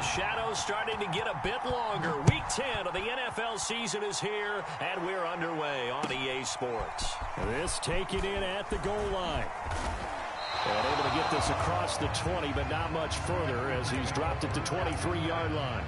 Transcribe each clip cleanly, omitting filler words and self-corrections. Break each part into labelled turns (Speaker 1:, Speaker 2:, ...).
Speaker 1: shadows starting to get a bit longer. Week 10 of the NFL season is here, and we're underway on EA Sports.
Speaker 2: This taken in at the goal line. And able to get this across the 20, but not much further as he's dropped it to 23-yard line.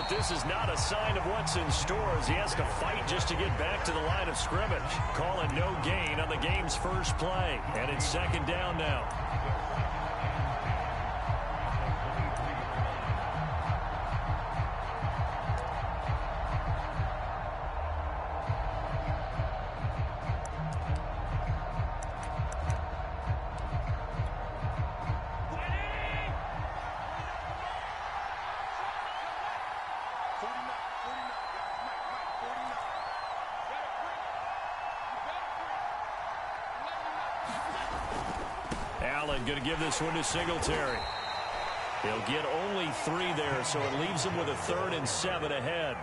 Speaker 1: This is not a sign of what's in store as he has to fight just to get back to the line of scrimmage. Calling no gain on the game's first play. And it's second down now. Allen going to give this one to Singletary. He'll get only 3 there, so it leaves him with a 3rd and 7 ahead.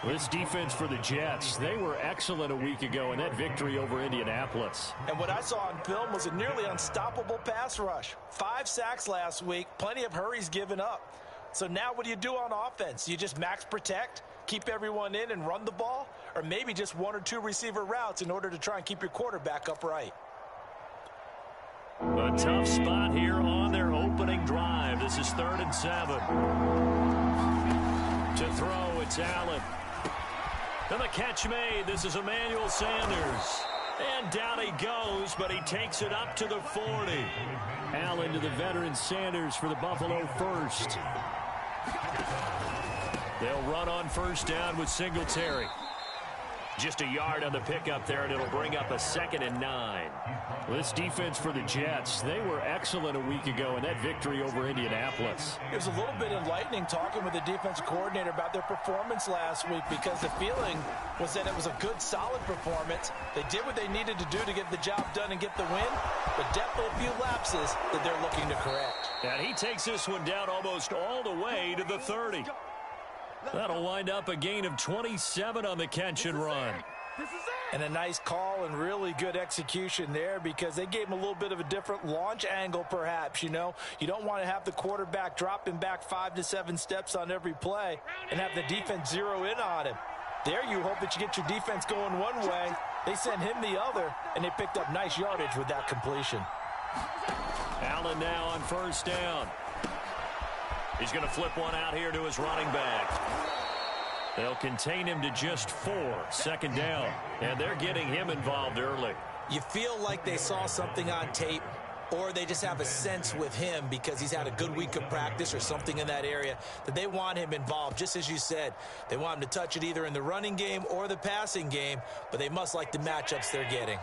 Speaker 1: This defense for the Jets, they were excellent a week ago in that victory over Indianapolis.
Speaker 3: And what I saw on film was a nearly unstoppable pass rush. 5 sacks last week, plenty of hurries given up. So now what do you do on offense? You just max protect, keep everyone in and run the ball, or maybe just 1 or 2 receiver routes in order to try and keep your quarterback upright.
Speaker 1: A tough spot here on their opening drive. This is 3rd and 7. To throw, it's Allen. And the catch made. This is Emmanuel Sanders. And down he goes, but he takes it up to the 40.
Speaker 2: Allen to the veteran Sanders for the Buffalo first.
Speaker 1: They'll run on first down with Singletary. Just a yard on the pickup there, and it'll bring up a 2nd and 9.
Speaker 2: This defense for the Jets, they were excellent a week ago in that victory over Indianapolis.
Speaker 3: It was a little bit enlightening talking with the defensive coordinator about their performance last week because the feeling was that it was a good, solid performance. They did what they needed to do to get the job done and get the win, but definitely a few lapses that they're looking to correct.
Speaker 1: And he takes this one down almost all the way to the 30. That'll wind up a gain of 27 on the catch and run.
Speaker 3: And a nice call and really good execution there because they gave him a little bit of a different launch angle perhaps, you know. You don't want to have the quarterback dropping back 5 to 7 steps on every play and have the defense zero in on him. There you hope that you get your defense going one way. They sent him the other, and they picked up nice yardage with that completion.
Speaker 1: Allen now on first down. He's going to flip one out here to his running back. They'll contain him to just 4, 2nd down. And they're getting him involved early.
Speaker 3: You feel like they saw something on tape, or they just have a sense with him because he's had a good week of practice or something in that area that they want him involved. Just as you said, they want him to touch it either in the running game or the passing game, but they must like the matchups they're getting.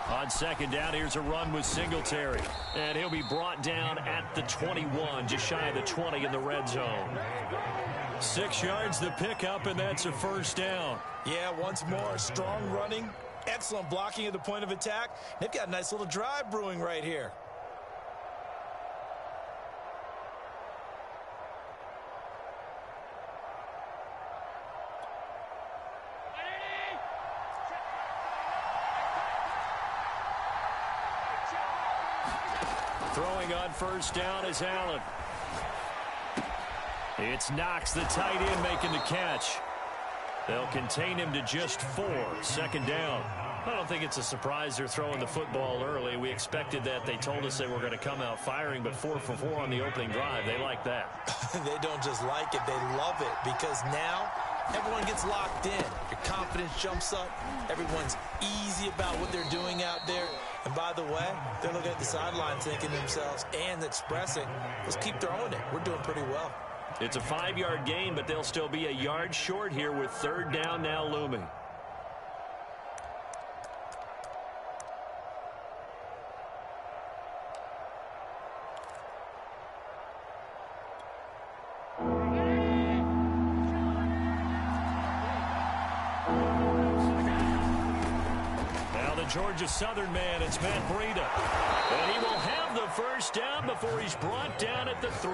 Speaker 1: On 2nd down, here's a run with Singletary. And he'll be brought down at the 21, just shy of the 20 in the red zone. 6 yards the pickup, and that's a first down.
Speaker 3: Yeah, once more, strong running, excellent blocking at the point of attack. They've got a nice little drive brewing right here.
Speaker 1: Throwing on first down is Allen. It's Knox, the tight end, making the catch. They'll contain him to just 4, 2nd down. I don't think it's a surprise they're throwing the football early. We expected that. They told us they were going to come out firing, but 4 for 4 on the opening drive. They like that.
Speaker 3: They don't just like it, they love it, because now everyone gets locked in. Your confidence jumps up. Everyone's easy about what they're doing out there. And by the way, they're looking at the sideline thinking to themselves and expressing, let's keep throwing it. We're doing pretty well.
Speaker 1: It's a 5-yard gain, but they'll still be a yard short here with 3rd down now looming.
Speaker 2: Georgia Southern man, it's Matt Breida. And he will have the first down before he's brought down at the 3.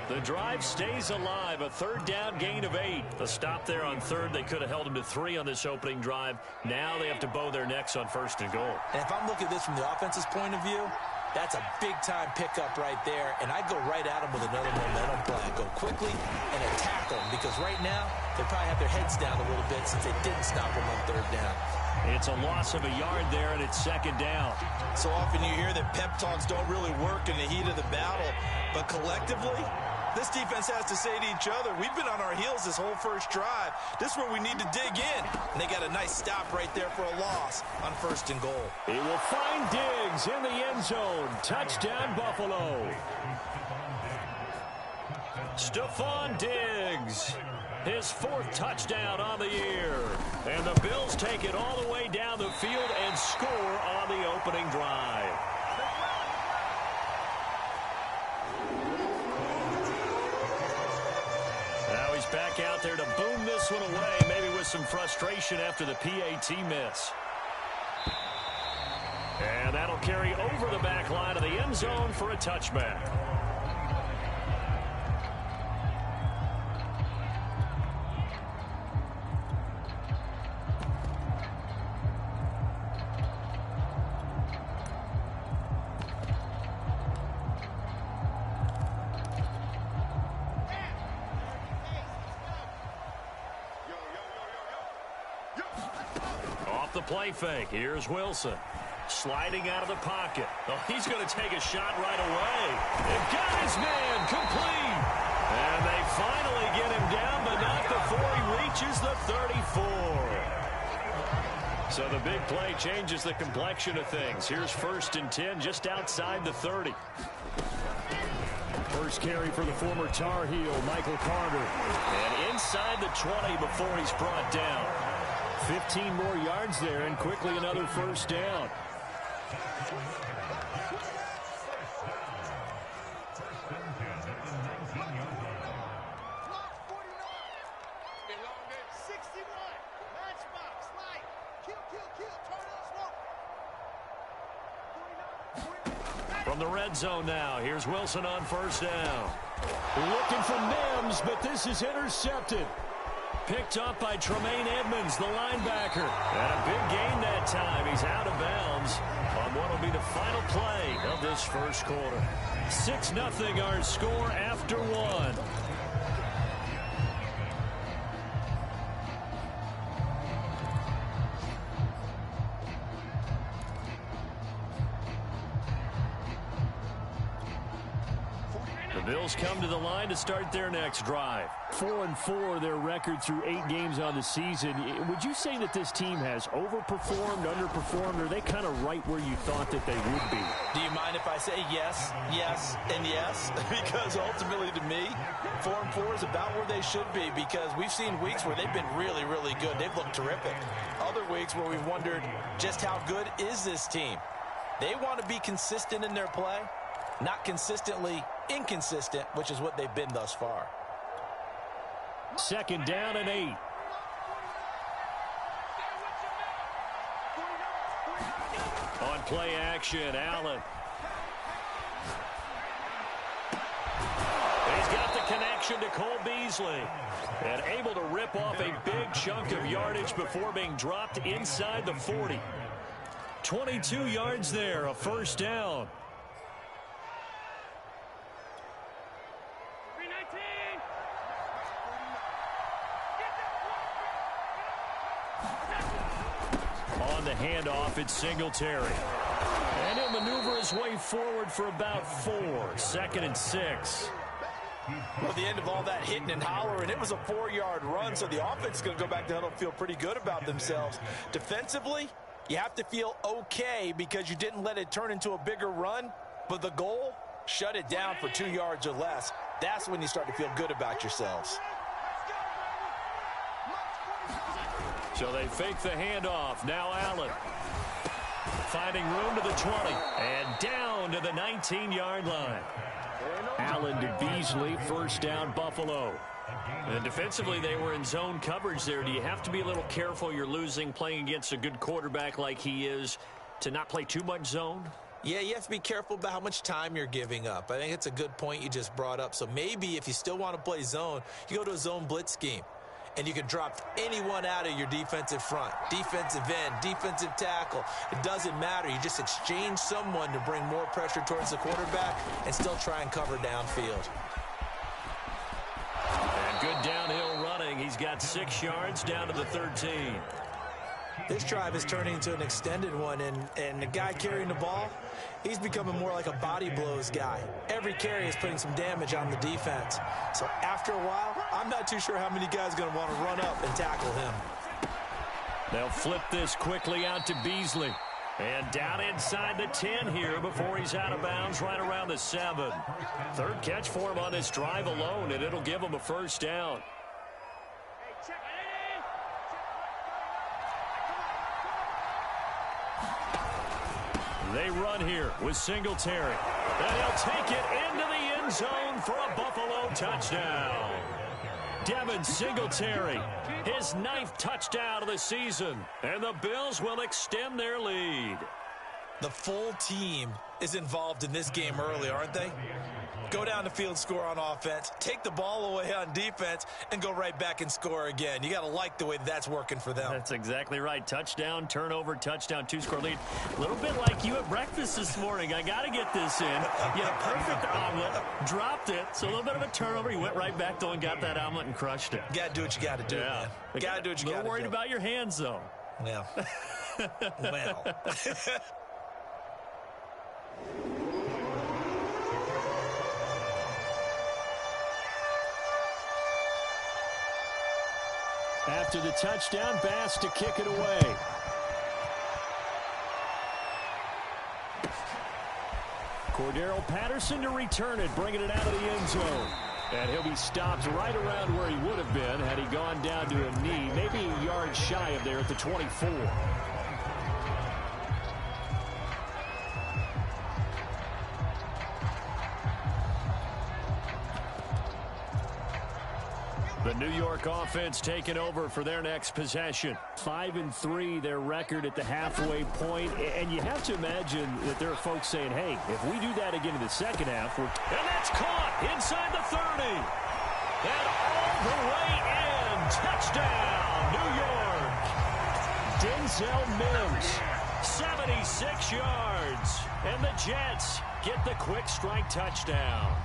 Speaker 2: The drive stays alive, a third down gain of 8. The stop there on third, they could have held him to 3 on this opening drive. Now they have to bow their necks on 1st and goal.
Speaker 3: And if I'm looking at this from the offense's point of view, that's a big-time pickup right there, and I go right at him with another momentum play. I go quickly and attack them because right now they probably have their heads down a little bit since they didn't stop him on 3rd down.
Speaker 2: It's a loss of a yard there, and it's 2nd down.
Speaker 3: So often you hear that pep talks don't really work in the heat of the battle, but collectively, this defense has to say to each other, we've been on our heels this whole first drive. This is where we need to dig in. And they got a nice stop right there for a loss on 1st and goal.
Speaker 2: He will find Diggs in the end zone. Touchdown, Buffalo. Stephon Diggs, his 4th touchdown on the year. And the Bills take it all the way down the field and score on the opening drive. Now he's back out there to boom this one away, maybe with some frustration after the PAT miss. And that'll carry over the back line of the end zone for a touchback. Off the play fake, here's Wilson. Sliding out of the pocket. Oh, he's going to take a shot right away. They've got his man complete. And they finally get him down, but not before he reaches the 34. So the big play changes the complexion of things. Here's 1st and 10 just outside the 30. First carry for the former Tar Heel, Michael Carter. And inside the 20 before he's brought down. 15 more yards there, and quickly another 1st down. From the red zone now, here's Wilson on 1st down. Looking for Mims, but this is intercepted. Picked up by Tremaine Edmonds, the linebacker. And a big gain that time. He's out of bounds on what will be the final play of this first quarter. 6-0 our score after 1. The Bills come to the line to start their next drive. 4-4 their record through 8 games on the season. Would you say that this team has overperformed, underperformed, or are they kind of right where you thought that they would be?
Speaker 3: Do you mind if I say yes, yes, and yes? Because ultimately to me, 4-4 is about where they should be, because we've seen weeks where they've been really, really good. They've looked terrific. Other weeks where we've wondered just how good is this team. They want to be consistent in their play, not consistently inconsistent, which is what they've been thus far.
Speaker 2: 2nd down and 8. On play action, Allen. He's got the connection to Cole Beasley. And able to rip off a big chunk of yardage before being dropped inside the 40. 22 yards there, a 1st down. On the handoff, it's Singletary. And he'll maneuver his way forward for about 4. 2nd and 6.
Speaker 3: Well, the end of all that hitting and hollering, it was a 4-yard run, so the offense is going to go back to huddle and feel pretty good about themselves. Defensively, you have to feel okay because you didn't let it turn into a bigger run, but the goal, shut it down for 2 yards or less. That's when you start to feel good about yourselves.
Speaker 2: So they fake the handoff. Now Allen. Finding room to the 20. And down to the 19-yard line. Allen to Beasley. 1st down, Buffalo.
Speaker 1: And defensively, they were in zone coverage there. Do you have to be a little careful you're losing playing against a good quarterback like he is to not play too much zone?
Speaker 3: Yeah, you have to be careful about how much time you're giving up. I think it's a good point you just brought up. So maybe if you still want to play zone, you go to a zone blitz scheme. And you can drop anyone out of your defensive front, defensive end, defensive tackle. It doesn't matter. You just exchange someone to bring more pressure towards the quarterback and still try and cover downfield.
Speaker 1: And good downhill running. He's got 6 yards down to the 13.
Speaker 3: This drive is turning into an extended one, and the guy carrying the ball, he's becoming more like a body blows guy. Every carry is putting some damage on the defense. So after a while, I'm not too sure how many guys are going to want to run up and tackle him.
Speaker 1: They'll flip this quickly out to Beasley. And down inside the 10 here before he's out of bounds right around the 7. Third catch for him on this drive alone, and it'll give him a first down. They run here with Singletary. And he'll take it into the end zone for a Buffalo touchdown. Devin Singletary, his 9th touchdown of the season. And the Bills will extend their lead.
Speaker 3: The full team is involved in this game early, aren't they? Go down the field, score on offense, take the ball away on defense, and go right back and score again. You got to like the way that's working for them.
Speaker 1: That's exactly right. Touchdown, turnover, touchdown, 2-score lead. A little bit like you at breakfast this morning. I got to get this in. You had a perfect omelet, dropped it, so a little bit of a turnover. You went right back, though, and got that omelet and crushed it.
Speaker 3: You got to do what you got to do, man. You got to do what you got to do.
Speaker 1: A little worried about your hands, though.
Speaker 3: Yeah. Well.
Speaker 2: After the touchdown, Bass to kick it away. Cordero Patterson to return it, bringing it out of the end zone. And he'll be stopped right around where he would have been had he gone down to a knee, maybe a yard shy of there at the 24. The New York offense taking over for their next possession. 5-3, their record at the halfway point. And you have to imagine that there are folks saying, hey, if we do that again in the second half, we're...
Speaker 1: And that's caught inside the 30. And all the way in. Touchdown, New York.
Speaker 2: Denzel Mims.
Speaker 1: 76 yards. And the Jets get the quick strike touchdown.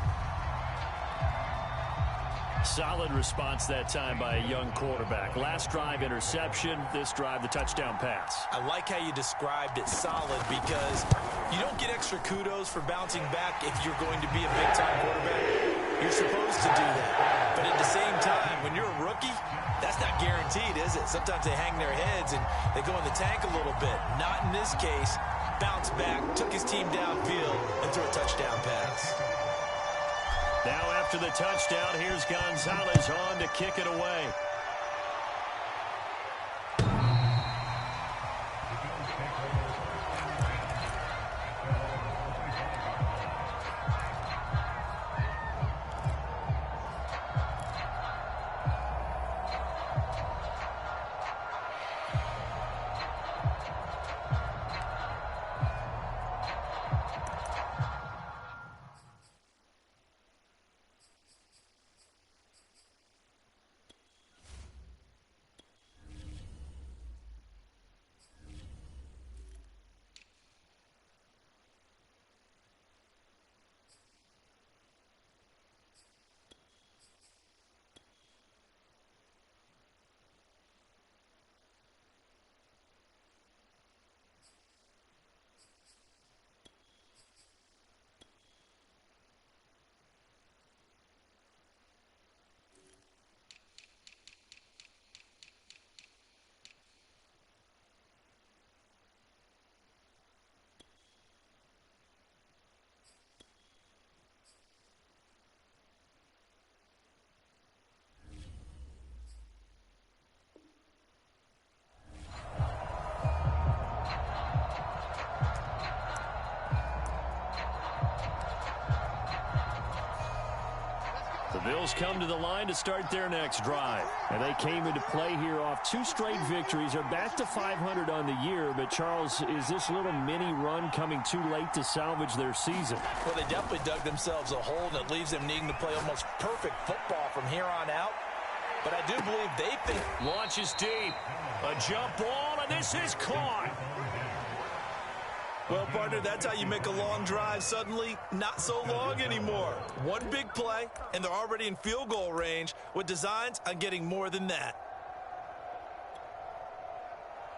Speaker 1: Solid response that time by a young quarterback. Last drive, interception. This drive, the touchdown pass.
Speaker 3: I like how you described it, solid, because you don't get extra kudos for bouncing back if you're going to be a big-time quarterback. You're supposed to do that. But at the same time, when you're a rookie, that's not guaranteed, is it? Sometimes they hang their heads and they go in the tank a little bit. Not in this case. Bounce back, took his team downfield, and threw a touchdown pass.
Speaker 1: Now after the touchdown, here's Gonzalez on to kick it away.
Speaker 2: Bills come to the line to start their next drive.
Speaker 1: And they came into play here off 2 straight victories. They're back to 500 on the year. But, Charles, is this little mini run coming too late to salvage their season?
Speaker 3: Well, they definitely dug themselves a hole that leaves them needing to play almost perfect football from here on out. But I do believe they think.
Speaker 2: Launches deep. A jump ball, and this is caught.
Speaker 3: Well, partner, that's how you make a long drive suddenly not so long anymore. One big play, and they're already in field goal range with designs on getting more than that.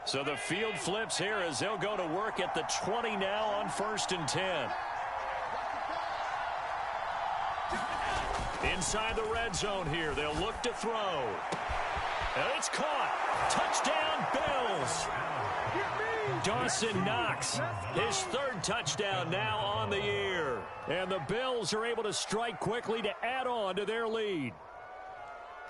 Speaker 2: So the field flips here as they'll go to work at the 20 now on 1st and 10. Inside the red zone here, they'll look to throw. And it's caught. Touchdown, Bills. Dawson Knox, his 3rd touchdown now on the year. And the Bills are able to strike quickly to add on to their lead.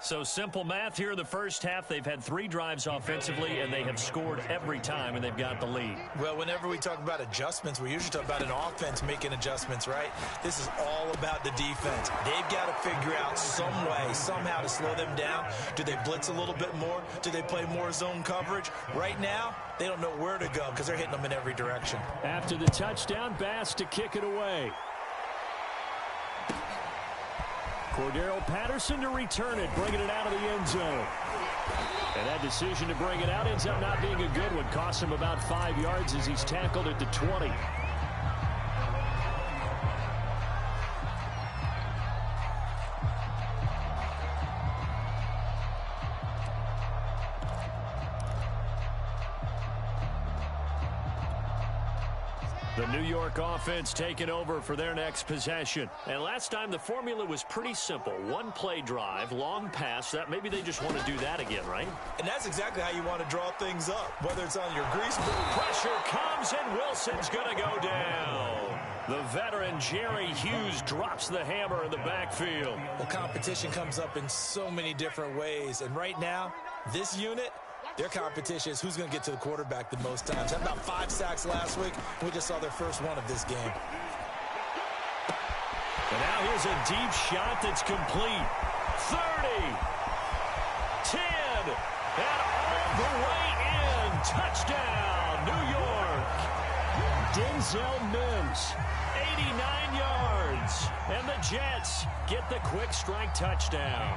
Speaker 2: So simple math here in the first half. They've had 3 drives offensively, and they have scored every time, and they've got the lead.
Speaker 3: Well, whenever we talk about adjustments, we usually talk about an offense making adjustments, right? This is all about the defense. They've got to figure out some way, somehow to slow them down. Do they blitz a little bit more? Do they play more zone coverage? Right now, they don't know where to go because they're hitting them in every direction.
Speaker 1: After the touchdown, Bass to kick it away. Cordero Patterson to return it, bringing it out of the end zone. And that decision to bring it out ends up not being a good one. Costs him about 5 yards as he's tackled at the 20. The New York offense taking over for their next possession. And last time the formula was pretty simple. 1-play drive, long pass. That maybe they just want to do that again, right?
Speaker 3: And that's exactly how you want to draw things up, whether it's on your grease boot.
Speaker 2: Pressure comes, and Wilson's going to go down. The veteran Jerry Hughes drops the hammer in the backfield.
Speaker 3: Well, competition comes up in so many different ways. And right now, this unit, their competition is who's going to get to the quarterback the most times. Had about 5 sacks last week. We just saw their first one of this game.
Speaker 2: And now here's a deep shot that's complete. 30, 10, and all the way in. Touchdown, New York.
Speaker 1: Denzel Mims,
Speaker 2: 89 yards. And the Jets get the quick strike touchdown.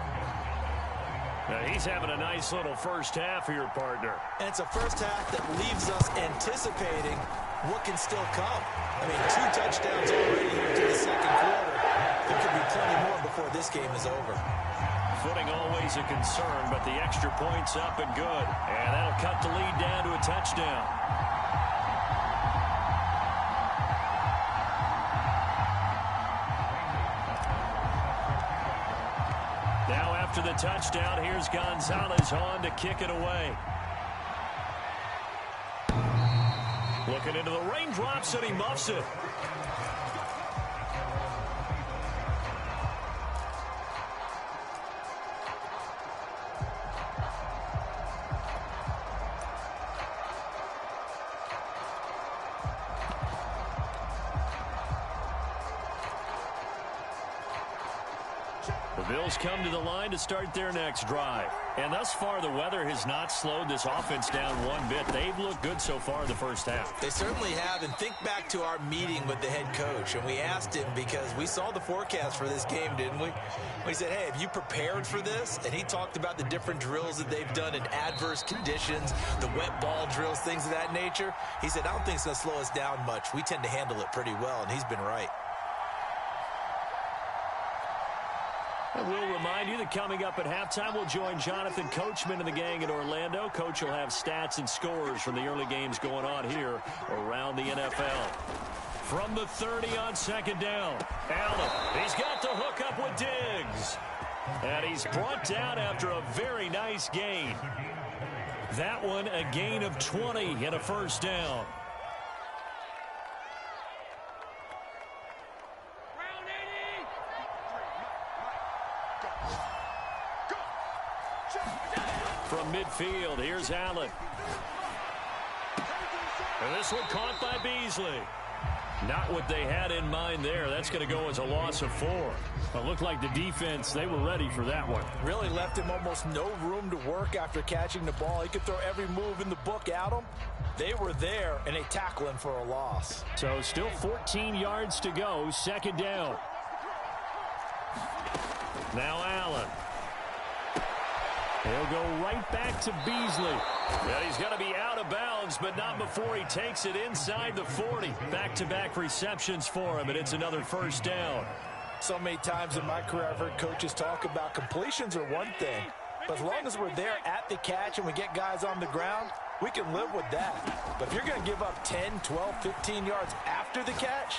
Speaker 2: Now he's having a nice little first half here, partner.
Speaker 3: And it's a first half that leaves us anticipating what can still come. I mean, 2 touchdowns already here to the second quarter. There could be plenty more before this game is over.
Speaker 2: Footing always a concern, but the extra point's up and good. And that'll cut the lead down to a touchdown. Now after the touchdown, here's Gonzalez on to kick it away. Looking into the raindrops, and he muffs it. The Bills come to the line to start their next drive. And thus far, the weather has not slowed this offense down one bit. They've looked good so far in the first half.
Speaker 3: They certainly have. And think back to our meeting with the head coach. And we asked him, because we saw the forecast for this game, didn't we? We said, hey, have you prepared for this? And he talked about the different drills that they've done in adverse conditions, the wet ball drills, things of that nature. He said, I don't think it's going to slow us down much. We tend to handle it pretty well, and he's been right.
Speaker 1: And we'll remind you that coming up at halftime, we'll join Jonathan Coachman and the gang in Orlando. Coach will have stats and scores from the early games going on here around the NFL. From the 30 on second down, Allen, he's got the hook up with Diggs. And he's brought down after a very nice gain. That one a gain of 20 and a first down. From midfield, here's Allen. And this one caught by Beasley. Not what they had in mind there. That's going to go as a loss of 4.
Speaker 2: It looked like the defense, they were ready for that one.
Speaker 3: Really left him almost no room to work after catching the ball. He could throw every move in the book at him. They were there, and they tackle him for a loss.
Speaker 2: So still 14 yards to go, second down.
Speaker 1: Now Allen.
Speaker 2: He'll go right back to Beasley.
Speaker 1: Yeah, he's going to be out of bounds, but not before he takes it inside the 40. Back-to-back receptions for him, and it's another first down.
Speaker 3: So many times in my career I've heard coaches talk about completions are one thing, but as long as we're there at the catch and we get guys on the ground, we can live with that. But if you're going to give up 10, 12, 15 yards after the catch,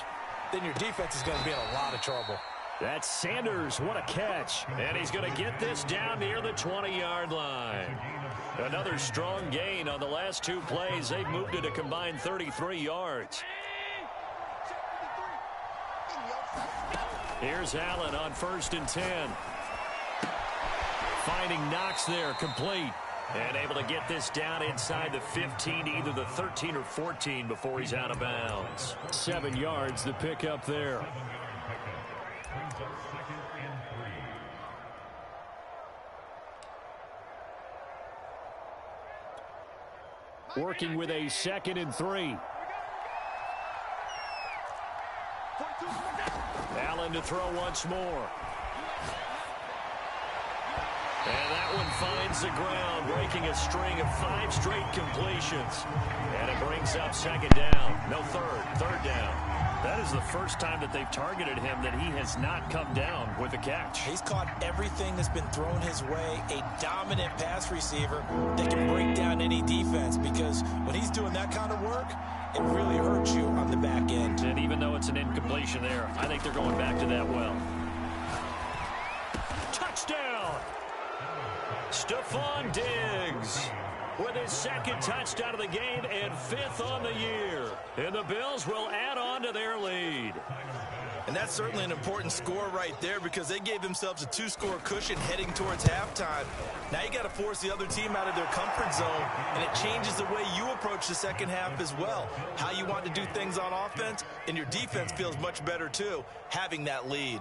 Speaker 3: then your defense is going to be in a lot of trouble.
Speaker 2: That's Sanders. What a catch.
Speaker 1: And he's going to get this down near the 20-yard line. Another strong gain on the last 2 plays. They've moved it a combined 33 yards. Here's Allen on 1st and 10. Finding Knox there, complete. And able to get this down inside the 15, either the 13 or 14 before he's out of bounds.
Speaker 2: 7 yards to pick up there. Working with a 2nd and 3.
Speaker 1: Allen to throw once more. And that one finds the ground, breaking a string of 5 straight completions. And it brings up 2nd down. No, third down. That is the first time that they've targeted him that he has not come down with a catch.
Speaker 3: He's caught everything that's been thrown his way. A dominant pass receiver that can break down any defense, because when he's doing that kind of work, it really hurts you on the back end.
Speaker 1: And even though it's an incompletion there, I think they're going back to that well. Touchdown! Stephon Diggs with his 2nd touchdown of the game and 5th on the year. And the Bills will add on to their lead.
Speaker 3: And that's certainly an important score right there, because they gave themselves a 2-score cushion heading towards halftime. Now you got to force the other team out of their comfort zone, and it changes the way you approach the second half as well. How you want to do things on offense, and your defense feels much better too, having that lead.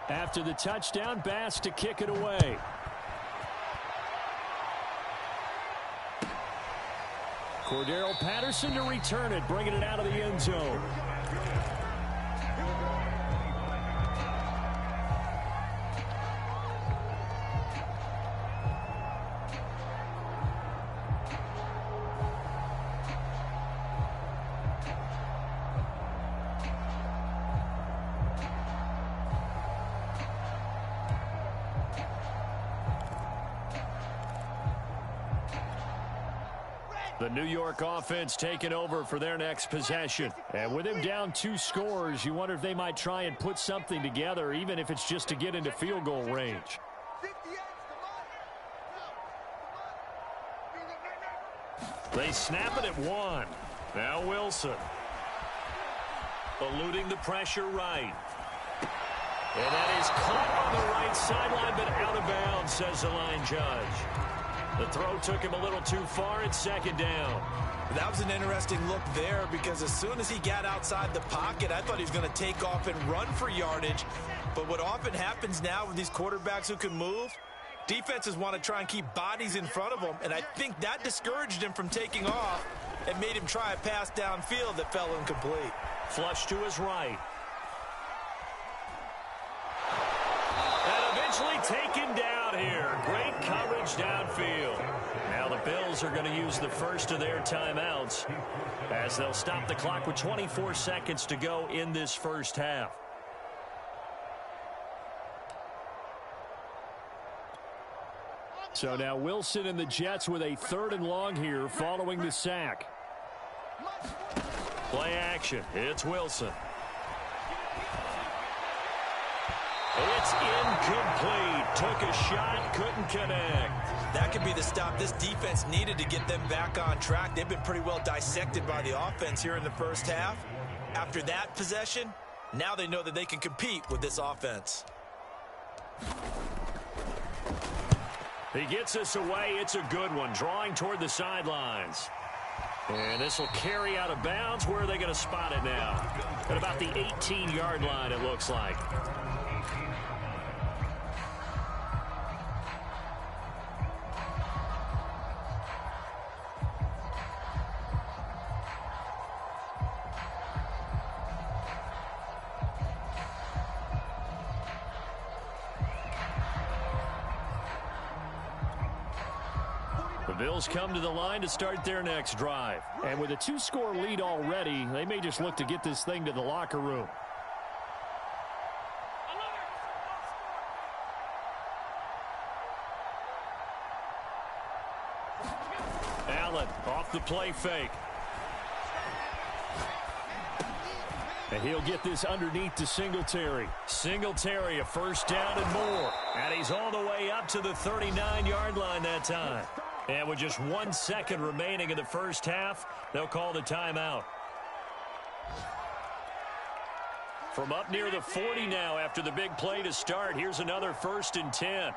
Speaker 2: After the touchdown, Bass to kick it away. Cordero Patterson to return it, bringing it out of the end zone.
Speaker 1: The New York offense taking over for their next possession.
Speaker 2: And with him down 2 scores, you wonder if they might try and put something together, even if it's just to get into field goal range.
Speaker 1: They snap it at 1. Now Wilson. Eluding the pressure right. And that is caught on the right sideline, but out of bounds, says the line judge. The throw took him a little too far. It's 2nd down.
Speaker 3: That was an interesting look there, because as soon as he got outside the pocket, I thought he was going to take off and run for yardage. But what often happens now with these quarterbacks who can move, defenses want to try and keep bodies in front of them, and I think that discouraged him from taking off and made him try a pass downfield that fell incomplete.
Speaker 1: Flush to his right. And eventually taken down here. Great coverage downfield. Now the Bills are going to use the first of their timeouts as they'll stop the clock with 24 seconds to go in this first half.
Speaker 2: So now Wilson and the Jets with a 3rd and long here following the sack.
Speaker 1: Play action. It's Wilson. It's incomplete. Took a shot, couldn't connect.
Speaker 3: That could be the stop this defense needed to get them back on track. They've been pretty well dissected by the offense here in the first half. After that possession, now they know that they can compete with this offense.
Speaker 1: He gets us away. It's a good one, drawing toward the sidelines. And this will carry out of bounds. Where are they going to spot it now? At about the 18-yard line, it looks like. The Bills come to the line to start their next drive.
Speaker 2: And with a 2-score lead already, they may just look to get this thing to the locker room.
Speaker 1: Allen off the play fake.
Speaker 2: And he'll get this underneath to Singletary.
Speaker 1: Singletary, a first down and more. And he's all the way up to the 39-yard line that time. And with just 1 second remaining in the first half, they'll call the timeout. From up near the 40 now after the big play to start, here's another 1st and 10.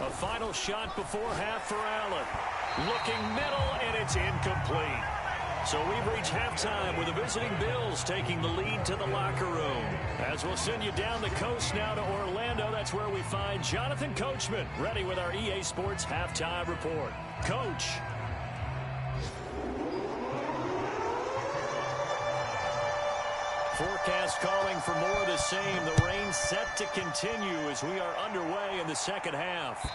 Speaker 1: A final shot before half for Allen. Looking middle, and it's incomplete. So we've reached halftime with the visiting Bills taking the lead to the locker room. As we'll send you down the coast now to Orlando, that's where we find Jonathan Coachman, ready with our EA Sports Halftime Report. Coach. Forecast calling for more of the same. The rain set to continue as we are underway in the second half.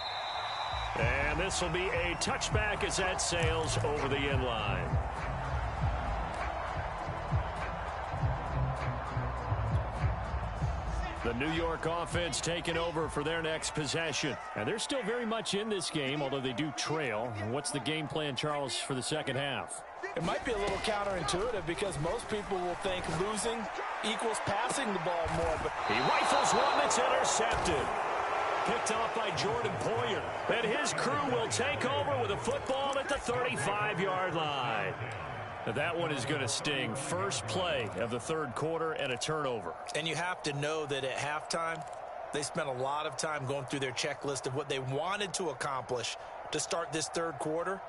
Speaker 1: And this will be a touchback as that sails over the end line. The New York offense taking over for their next possession. And they're still very much in this game, although they do trail. What's the game plan, Charles, for the second half?
Speaker 3: It might be a little counterintuitive because most people will think losing equals passing the ball more. But
Speaker 1: he rifles one that's intercepted. Picked off by Jordan Poyer. And his crew will take over with a football at the 35-yard line. That one is going to sting. First play of the third quarter and a turnover.
Speaker 3: And you have to know that at halftime, they spent a lot of time going through their checklist of what they wanted to accomplish to start this third quarter.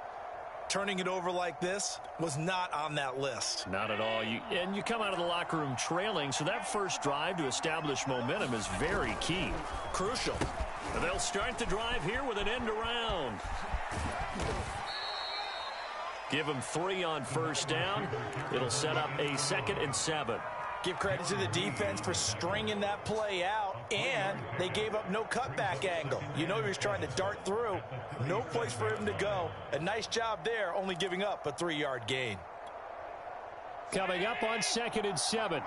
Speaker 3: Turning it over like this was not on that list.
Speaker 1: Not at all. And you come out of the locker room trailing, so that first drive to establish momentum is very key.
Speaker 3: Crucial.
Speaker 1: And they'll start the drive here with an end around. Give them 3 on first down. It'll set up a 2nd and 7.
Speaker 3: Give credit to the defense for stringing that play out, and they gave up no cutback angle. You know he was trying to dart through. No place for him to go. A nice job there, only giving up a 3-yard gain.
Speaker 2: Coming up on 2nd and 7.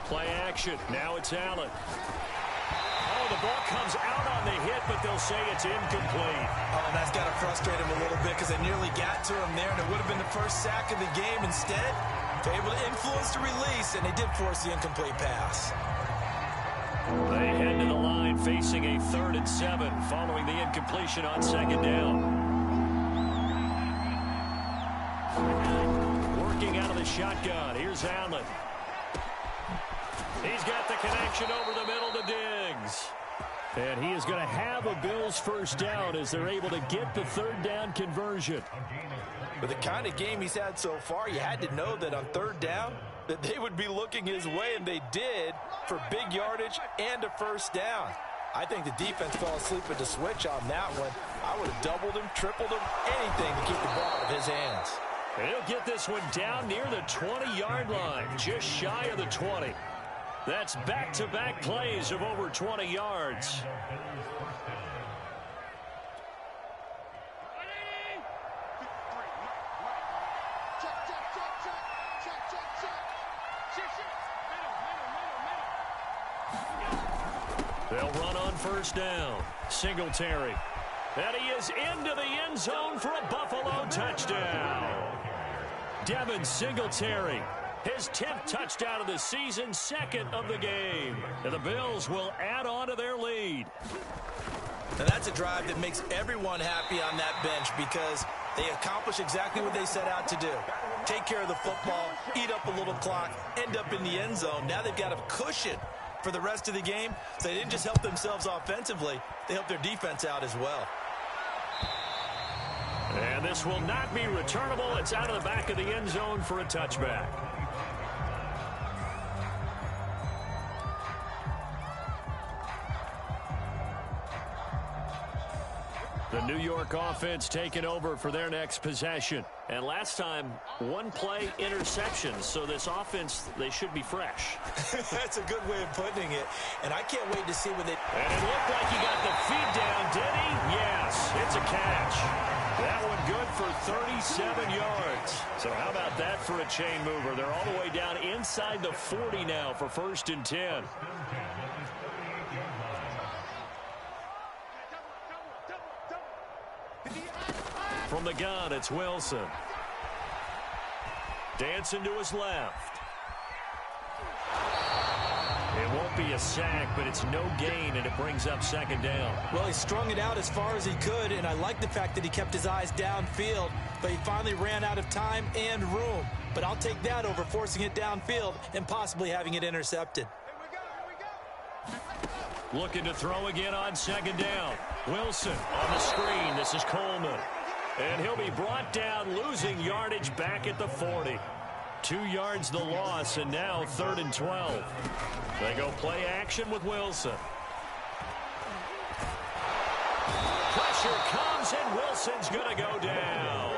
Speaker 1: Play action. Now it's Allen. Oh, the ball comes out on the hit, but they'll say it's incomplete.
Speaker 3: Oh, that's got to frustrate him a little bit because they nearly got to him there, and it would have been the first sack of the game. Instead, they're able to influence the release, and they did force the incomplete pass.
Speaker 1: They head to the line facing a 3rd and 7 following the incompletion on 2nd down. Working out of the shotgun. Here's Allen. He's got the connection over the middle to Diggs.
Speaker 2: And he is going to have a Bills first down as they're able to get the 3rd down conversion.
Speaker 3: With the kind of game he's had so far, you had to know that on 3rd down that they would be looking his way, and they did, for big yardage and a first down. I think the defense fell asleep at the switch on that one. I would have doubled him, tripled him, anything to keep the ball out of his hands.
Speaker 1: And he'll get this one down near the 20-yard line, just shy of the 20. That's back-to-back plays of over 20 yards. They'll run on first down. Singletary. And he is into the end zone for a Buffalo touchdown. Devin Singletary. His 10th touchdown of the season, 2nd of the game. And the Bills will add on to their lead.
Speaker 3: And that's a drive that makes everyone happy on that bench because They accomplish exactly what they set out to do. Take care of the football, eat up a little clock, end up in the end zone. Now they've got a cushion for the rest of the game. So they didn't just help themselves offensively, they helped their defense out as well.
Speaker 1: And this will not be returnable. It's out of the back of the end zone for a touchback. The New York offense taking over for their next possession. And last time, one play interception. So this offense, they should be fresh.
Speaker 3: That's a good way of putting it. And I can't wait to see what they...
Speaker 1: And it looked like he got the feed down, did he? Yes, it's a catch. That one good for 37 yards. So how about that for a chain mover? They're all the way down inside the 40 now for 1st and 10. From the gun, it's Wilson. Dancing to his left. It won't be a sack, but it's no gain, and it brings up 2nd down.
Speaker 3: Well, he strung it out as far as he could, and I like the fact that he kept his eyes downfield, but he finally ran out of time and room. But I'll take that over forcing it downfield and possibly having it intercepted.
Speaker 1: Looking to throw again on 2nd down. Wilson on the screen. This is Coleman. And he'll be brought down, losing yardage back at the 40. 2 yards the loss, and now 3rd and 12. They go play action with Wilson. Pressure comes, and Wilson's going to go down.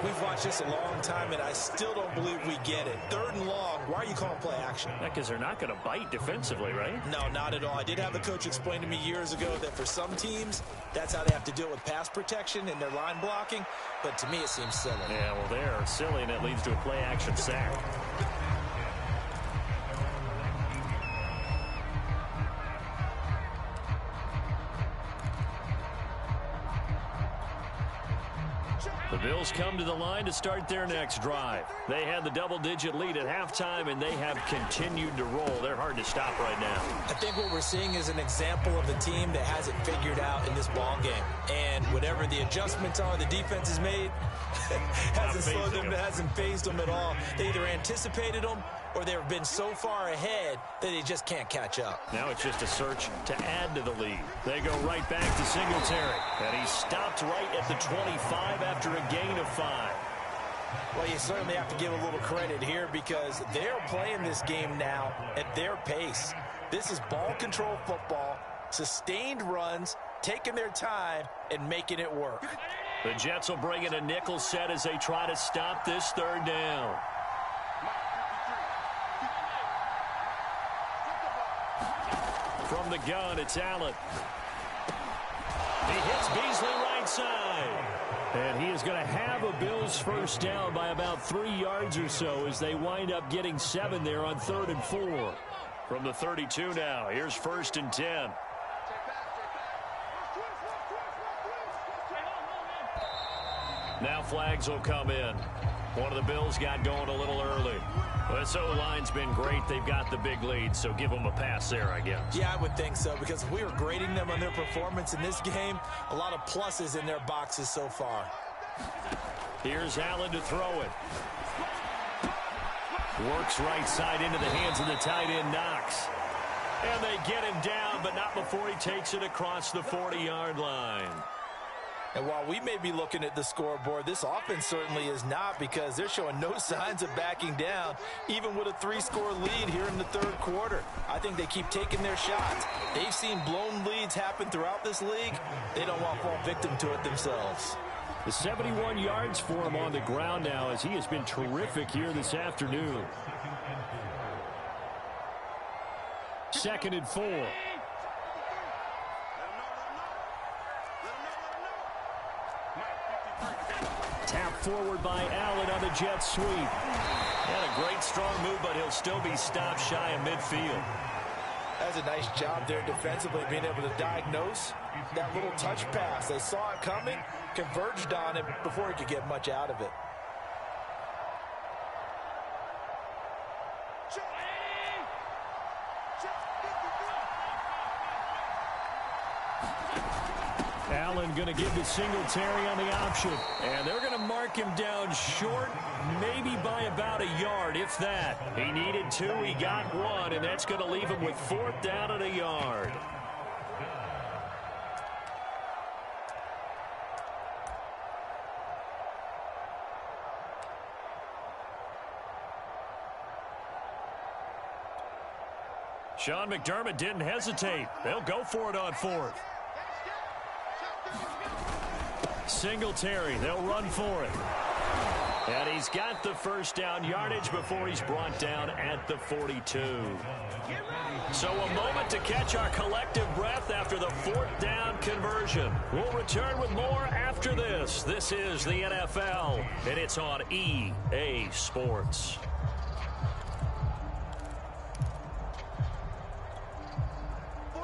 Speaker 3: We've watched this a long time, and I still don't believe we get it. 3rd and long. Why are you calling play action?
Speaker 1: Because they're not going to bite defensively, right?
Speaker 3: No, not at all. I did have a coach explain to me years ago that for some teams, that's how they have to deal with pass protection and their line blocking. But to me, it seems silly.
Speaker 1: Yeah, well, they're silly, and it leads to a play action sack. The Bills come to the line to start their next drive. They had the double-digit lead at halftime, and they have continued to roll. They're hard to stop right now.
Speaker 3: I think what we're seeing is an example of a team that has it figured out in this ball game. And whatever the adjustments are the defense has made hasn't fazed them at all. They either anticipated them or they've been so far ahead that they just can't catch up.
Speaker 1: Now it's just a search to add to the lead. They go right back to Singletary. And he stopped right at the 25 after a gain of 5.
Speaker 3: Well, you certainly have to give a little credit here because they're playing this game now at their pace. This is ball control football, sustained runs, taking their time, and making it work.
Speaker 1: The Jets will bring in a nickel set as they try to stop this 3rd down. From the gun, it's Allen. He hits Beasley right side. And he is going to have a Bills 1st down by about 3 yards or so as they wind up getting 7 there on 3rd and 4. From the 32 now, here's 1st and 10. Now flags will come in. One of the Bills got going a little early. This O-line's been great. They've got the big lead, so give them a pass there, I guess.
Speaker 3: Yeah, I would think so, because if we were grading them on their performance in this game, a lot of pluses in their boxes so far.
Speaker 1: Here's Allen to throw it. Works right side into the hands of the tight end, Knox. And they get him down, but not before he takes it across the 40-yard line.
Speaker 3: And while we may be looking at the scoreboard, this offense certainly is not, because they're showing no signs of backing down, even with a 3-score lead here in the 3rd quarter. I think they keep taking their shots. They've seen blown leads happen throughout this league. They don't want to fall victim to it themselves.
Speaker 1: The 71 yards for him on the ground now, as he has been terrific here this afternoon. 2nd and 4. Tap forward by Allen on the jet sweep. Had a great strong move, but he'll still be stopped shy of midfield.
Speaker 3: That's a nice job there defensively, being able to diagnose that little touch pass. They saw it coming, converged on it before he could get much out of it.
Speaker 2: Allen going to give to Singletary on the option.
Speaker 1: And they're going to mark him down short, maybe by about a yard, if that. He needed 2, he got 1, and that's going to leave him with 4th down and a yard. Sean McDermott didn't hesitate. They'll go for it on 4th. Singletary, they'll run for it. And he's got the first down yardage before he's brought down at the 42. So a moment to catch our collective breath after the 4th down conversion. We'll return with more after this. This is the NFL, and it's on EA Sports.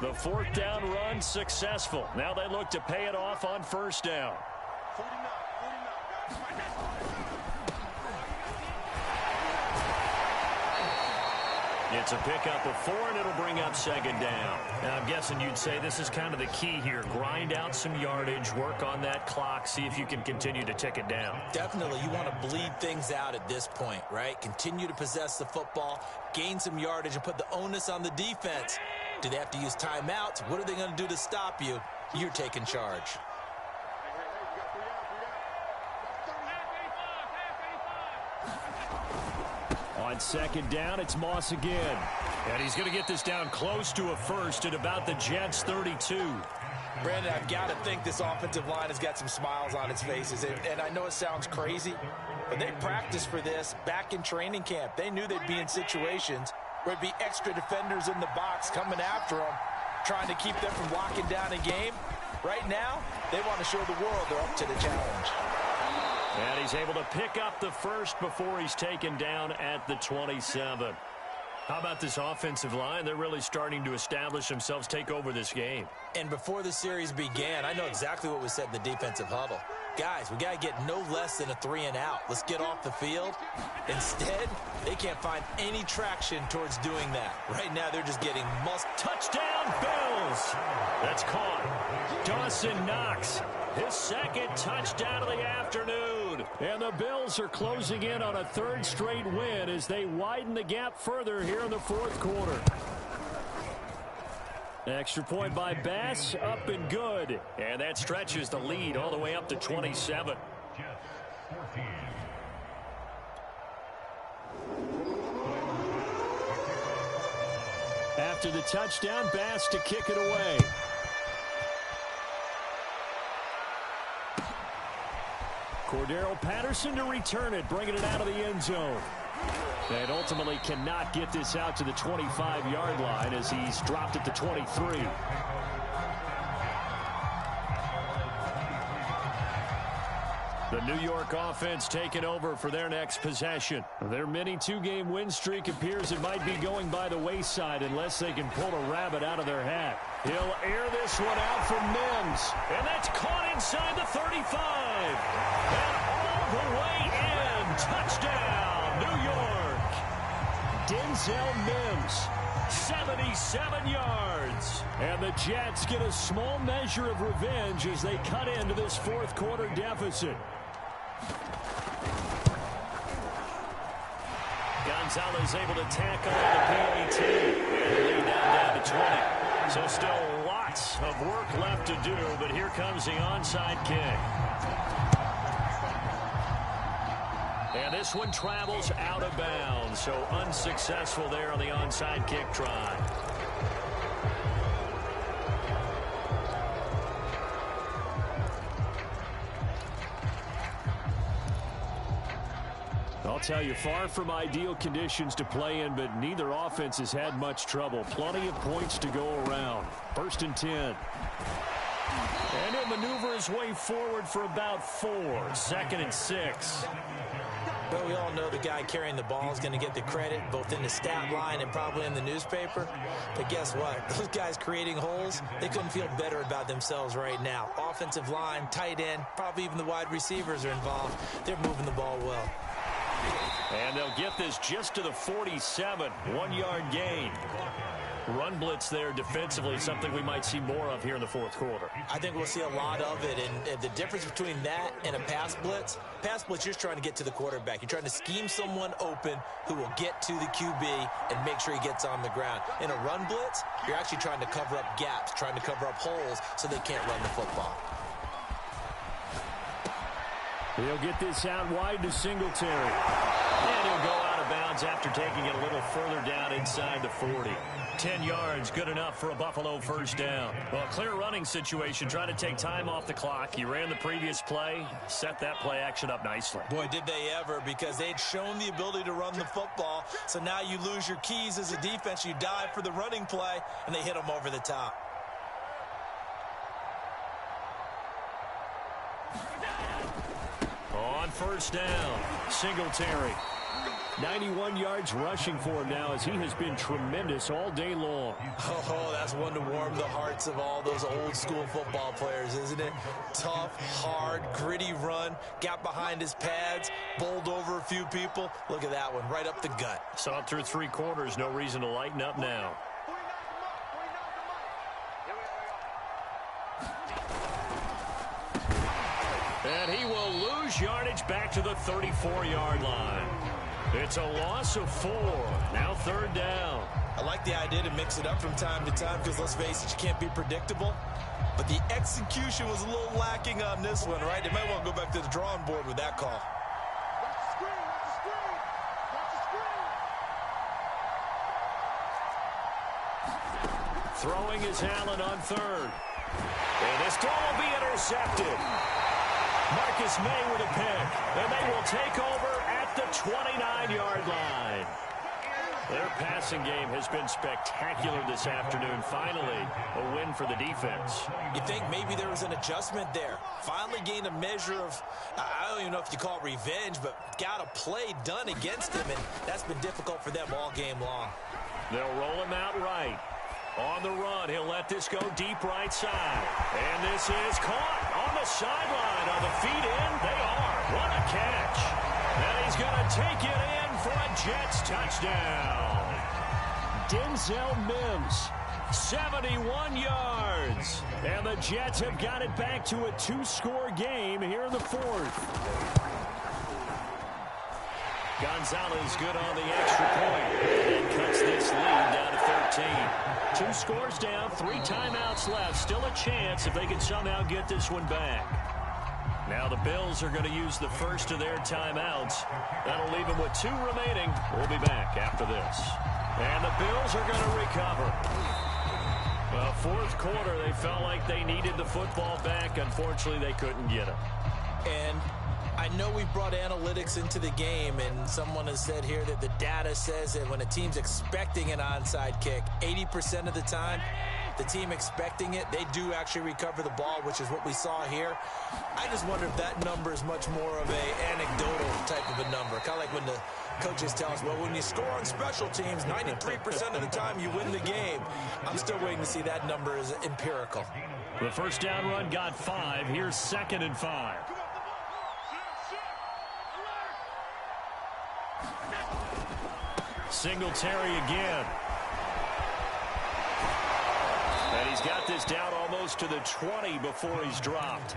Speaker 1: The 4th down run successful. Now they look to pay it off on 1st down. It's a pickup of 4, and it'll bring up 2nd down. And I'm guessing you'd say this is kind of the key here. Grind out some yardage, work on that clock, see if you can continue to tick it down.
Speaker 3: Definitely, you want to bleed things out at this point, right? Continue to possess the football, gain some yardage, and put the onus on the defense. Do they have to use timeouts? What are they going to do to stop you? You're taking charge.
Speaker 2: On 2nd down, it's Moss again.
Speaker 1: And he's going to get this down close to a first at about the Jets' 32.
Speaker 3: Brandon, I've got to think this offensive line has got some smiles on its faces. And I know it sounds crazy, but they practiced for this back in training camp. They knew they'd be in situations where it'd be extra defenders in the box coming after them, trying to keep them from locking down a game. Right now, they want to show the world they're up to the challenge.
Speaker 1: And he's able to pick up the first before he's taken down at the 27. How about this offensive line? They're really starting to establish themselves, take over this game.
Speaker 3: And before the series began, I know exactly what was said in the defensive huddle. Guys, we got to get no less than a 3-and-out. Let's get off the field. Instead, they can't find any traction towards doing that. Right now, they're just getting
Speaker 1: touchdown, Bills! That's caught. Dawson Knox, his 2nd touchdown of the afternoon.
Speaker 2: And the Bills are closing in on a 3rd straight win as they widen the gap further here in the 4th quarter. Extra point by Bass, up and good.
Speaker 1: And that stretches the lead all the way up to 27.
Speaker 2: After the touchdown, Bass to kick it away. Cordero Patterson to return it, bringing it out of the end zone. And ultimately cannot get this out to the 25-yard line as he's dropped at the 23.
Speaker 1: The New York offense taking over for their next possession.
Speaker 2: Their mini 2-game win streak appears it might be going by the wayside unless they can pull a rabbit out of their hat.
Speaker 1: He'll air this one out for Mims. And that's caught inside the 35. And all the way in. Touchdown, New York.
Speaker 2: Denzel Mims.
Speaker 1: 77 yards.
Speaker 2: And the Jets get a small measure of revenge as they cut into this 4th quarter deficit.
Speaker 1: Gonzalez able to tackle on the PAT. And the lead down to 20. So still lots of work left to do, but here comes the onside kick. And this one travels out of bounds, so unsuccessful there on the onside kick try.
Speaker 2: I'll tell you, far from ideal conditions to play in, but neither offense has had much trouble. Plenty of points to go around. 1st and 10.
Speaker 1: And he'll maneuver his way forward for about 4. 2nd and 6.
Speaker 3: But we all know the guy carrying the ball is going to get the credit, both in the stat line and probably in the newspaper. But guess what? Those guys creating holes, they couldn't feel better about themselves right now. Offensive line, tight end, probably even the wide receivers are involved. They're moving the ball well.
Speaker 1: And they'll get this just to the 47. 1-yard gain. Run blitz there defensively, something we might see more of here in the fourth quarter.
Speaker 3: I think we'll see a lot of it, and the difference between that and a pass blitz, you're just trying to get to the quarterback. You're trying to scheme someone open who will get to the QB and make sure he gets on the ground. In a run blitz, you're actually trying to cover up gaps, trying to cover up holes so they can't run the football.
Speaker 2: He'll get this out wide to Singletary.
Speaker 1: And he'll go out of bounds after taking it a little further down inside the 40. 10 yards, good enough for a Buffalo first down. Well, a clear running situation, trying to take time off the clock. He ran the previous play, set that play action up nicely.
Speaker 3: Boy, did they ever, because they'd shown the ability to run the football. So now you lose your keys as a defense. You dive for the running play, and they hit them over the top.
Speaker 1: On first down, Singletary.
Speaker 2: 91 yards rushing for him now as he has been tremendous all day long.
Speaker 3: Oh, that's one to warm the hearts of all those old school football players, isn't it? Tough, hard, gritty run, got behind his pads, bowled over a few people. Look at that one, right up the gut.
Speaker 1: Saw it through 3 quarters, no reason to lighten up now. And he will lose yardage back to the 34-yard line. It's a loss of 4. Now third down.
Speaker 3: I like the idea to mix it up from time to time because, let's face it, you can't be predictable. But the execution was a little lacking on this one, right? They might want to go back to the drawing board with that call.
Speaker 1: Throwing is Allen on third. And this throw will be intercepted. Marcus May with a pick. And they will take over at the 29-yard line. Their passing game has been spectacular this afternoon. Finally, a win for the defense.
Speaker 3: You think maybe there was an adjustment there. Finally gained a measure of, I don't even know if you call it revenge, but got a play done against him, and that's been difficult for them all game long.
Speaker 1: They'll roll him out right. On the run, he'll let this go deep right side. And this is caught on the sideline. Are the feet in? They are. What a catch. And he's going to take it in for a Jets touchdown.
Speaker 2: Denzel Mims,
Speaker 1: 71 yards. And the Jets have got it back to a 2-score game here in the fourth. Gonzalez good on the extra point and cuts this lead down to 13. 2 scores down, 3 timeouts left. Still a chance if they can somehow get this one back. Now the Bills are going to use the first of their timeouts. That'll leave them with 2 remaining. We'll be back after this. And the Bills are going to recover. Well, fourth quarter, they felt like they needed the football back. Unfortunately, they couldn't get it.
Speaker 3: And I know we brought analytics into the game, and someone has said here that the data says that when a team's expecting an onside kick, 80% of the time, the team expecting it, they do actually recover the ball, which is what we saw here. I just wonder if that number is much more of a anecdotal type of a number. Kind of like when the coaches tell us, well, when you score on special teams, 93% of the time you win the game. I'm still waiting to see that number is empirical.
Speaker 1: The first down run got 5. Here's 2nd and 5. Singletary again. And he's got this down almost to the 20 before he's dropped.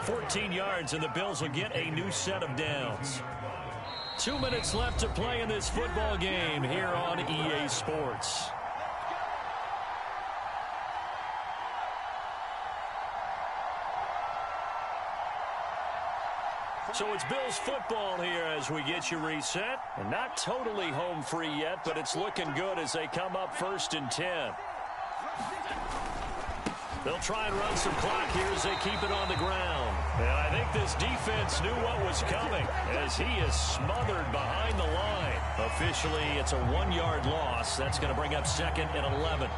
Speaker 1: 14 yards, and the Bills will get a new set of downs. 2 minutes left to play in this football game here on EA Sports. So it's Bills football here as we get you reset. And not totally home free yet, but it's looking good as they come up 1st and 10. They'll try and run some clock here as they keep it on the ground. And I think this defense knew what was coming as he is smothered behind the line. Officially, it's a 1-yard loss. That's going to bring up 2nd and 11.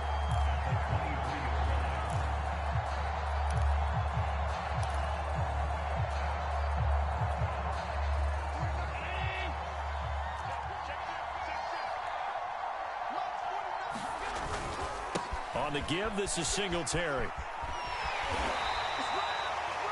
Speaker 1: On the give, this is Singletary.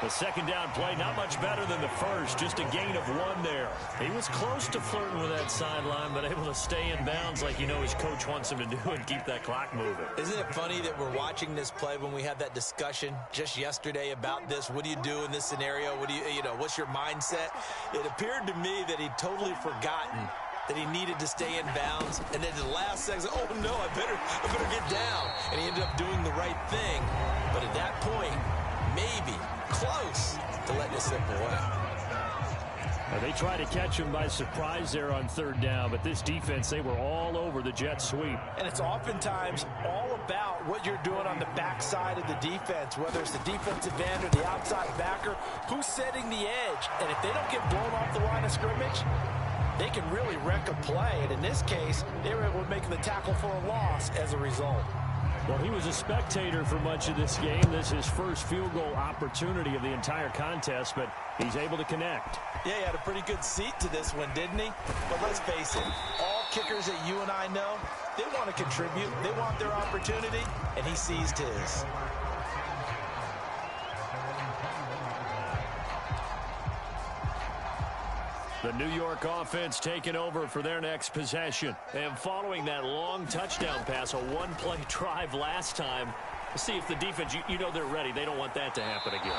Speaker 1: The second down play, not much better than the first, just a gain of 1 there. He was close to flirting with that sideline, but able to stay in bounds like you know his coach wants him to do and keep that clock moving.
Speaker 3: Isn't it funny that we're watching this play when we had that discussion just yesterday about this? What do you do in this scenario? What do you know, what's your mindset? It appeared to me that he'd totally forgotten that he needed to stay in bounds, and then the last second, oh no, I better get down. And he ended up doing the right thing, but at that point, maybe close to letting it slip away.
Speaker 2: They tried to catch him by surprise there on 3rd down, but this defense, they were all over the jet sweep.
Speaker 3: And it's oftentimes all about what you're doing on the backside of the defense, whether it's the defensive end or the outside backer, who's setting the edge. And if they don't get blown off the line of scrimmage, they can really wreck a play. And in this case, they were able to make the tackle for a loss as a result.
Speaker 2: Well, he was a spectator for much of this game. This is his first field goal opportunity of the entire contest, but he's able to connect.
Speaker 3: Yeah, he had a pretty good seat to this one, didn't he? But let's face it, all kickers that you and I know, they want to contribute. They want their opportunity, and he seized his.
Speaker 1: The New York offense taking over for their next possession. And following that long touchdown pass, a one-play drive last time, let's see if the defense, you know they're ready. They don't want that to happen again.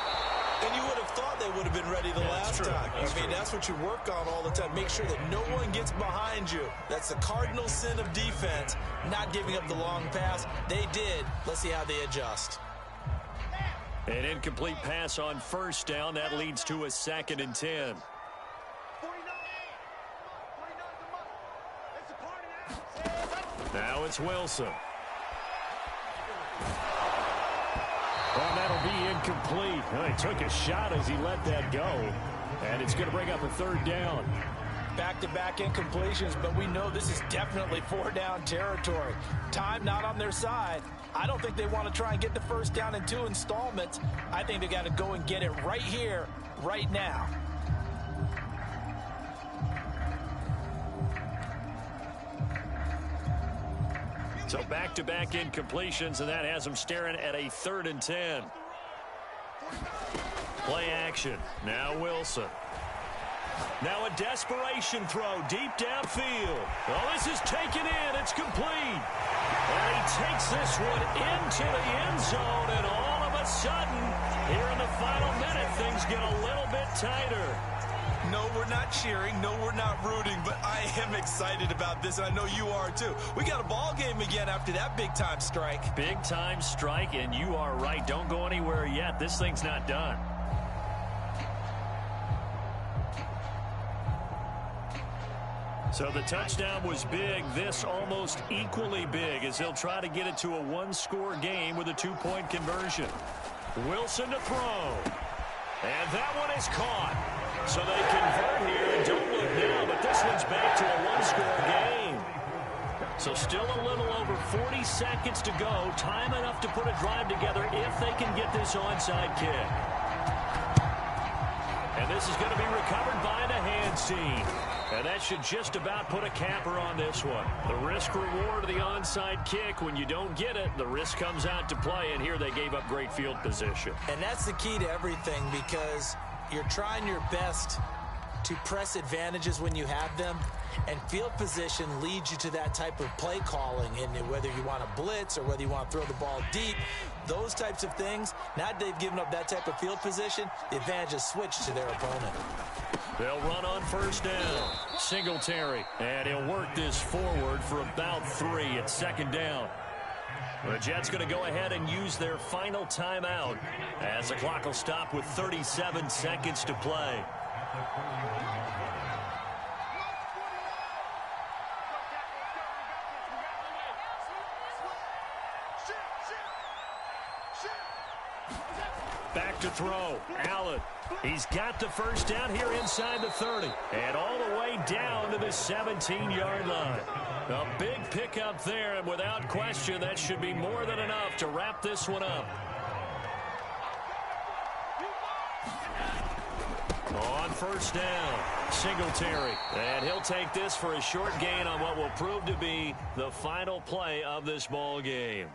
Speaker 3: And you would have thought they would have been ready the last time. That's what you work on all the time. Make sure that no one gets behind you. That's the cardinal sin of defense, not giving up the long pass. They did. Let's see how they adjust.
Speaker 1: An incomplete pass on 1st down. That leads to a 2nd and 10. Now it's Wilson.
Speaker 2: Well, that'll be incomplete. Well, he took a shot as he let that go. And it's going to bring up a 3rd down.
Speaker 3: Back-to-back incompletions, but we know this is definitely 4-down territory. Time not on their side. I don't think they want to try and get the 1st down in 2 installments. I think they got to go and get it right here, right now.
Speaker 1: So back-to-back incompletions, and that has them staring at a 3rd and 10. Play action. Now Wilson. Now a desperation throw deep downfield. Oh, this is taken in. It's complete. And he takes this one into the end zone, and all of a sudden, here in the final minute, things get a little bit tighter.
Speaker 3: No, we're not cheering. No, we're not rooting, but I am excited about this, and I know you are too. We got a ball game again after that big-time strike.
Speaker 1: Big-time strike, and you are right. Don't go anywhere yet. This thing's not done. So the touchdown was big. This almost equally big as they'll try to get it to a 1-score game with a 2-point conversion. Wilson to throw. And that one is caught. So they convert here, and don't look now, but this one's back to a 1-score game. So still a little over 40 seconds to go. Time enough to put a drive together if they can get this onside kick. And this is going to be recovered by the hands team. And that should just about put a capper on this one. The risk-reward of the onside kick, when you don't get it, the risk comes out to play, and here they gave up great field position.
Speaker 3: And that's the key to everything, because you're trying your best to press advantages when you have them, and field position leads you to that type of play calling. And whether you want to blitz or whether you want to throw the ball deep, those types of things, now that they've given up that type of field position, the advantage is switched to their opponent.
Speaker 1: They'll run on 1st down. Singletary, and he'll work this forward for about 3 at 2nd down. The Jets going to go ahead and use their final timeout as the clock will stop with 37 seconds to play. Back to throw. Allen. He's got the 1st down here inside the 30. And all the way down to the 17-yard line. A big pickup there, and without question, that should be more than enough to wrap this one up. On 1st down, Singletary. And he'll take this for a short gain on what will prove to be the final play of this ball game.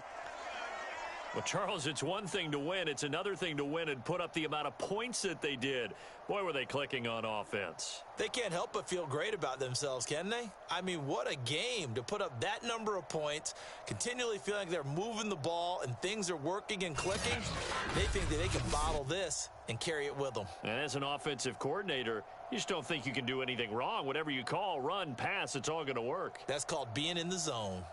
Speaker 1: Well, Charles, it's one thing to win. It's another thing to win and put up the amount of points that they did. Boy, were they clicking on offense.
Speaker 3: They can't help but feel great about themselves, can they? I mean, what a game to put up that number of points, continually feeling like they're moving the ball and things are working and clicking. They think that they can bottle this and carry it with them.
Speaker 1: And as an offensive coordinator, you just don't think you can do anything wrong. Whatever you call, run, pass, it's all going to work.
Speaker 3: That's called being in the zone.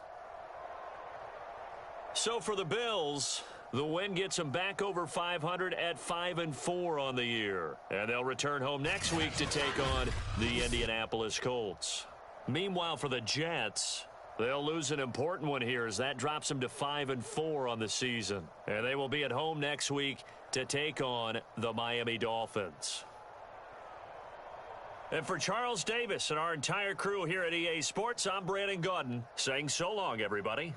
Speaker 1: So for the Bills, the win gets them back over 500 at 5-4 on the year. And they'll return home next week to take on the Indianapolis Colts. Meanwhile, for the Jets, they'll lose an important one here as that drops them to 5-4 on the season. And they will be at home next week to take on the Miami Dolphins. And for Charles Davis and our entire crew here at EA Sports, I'm Brandon Gaudin saying so long, everybody.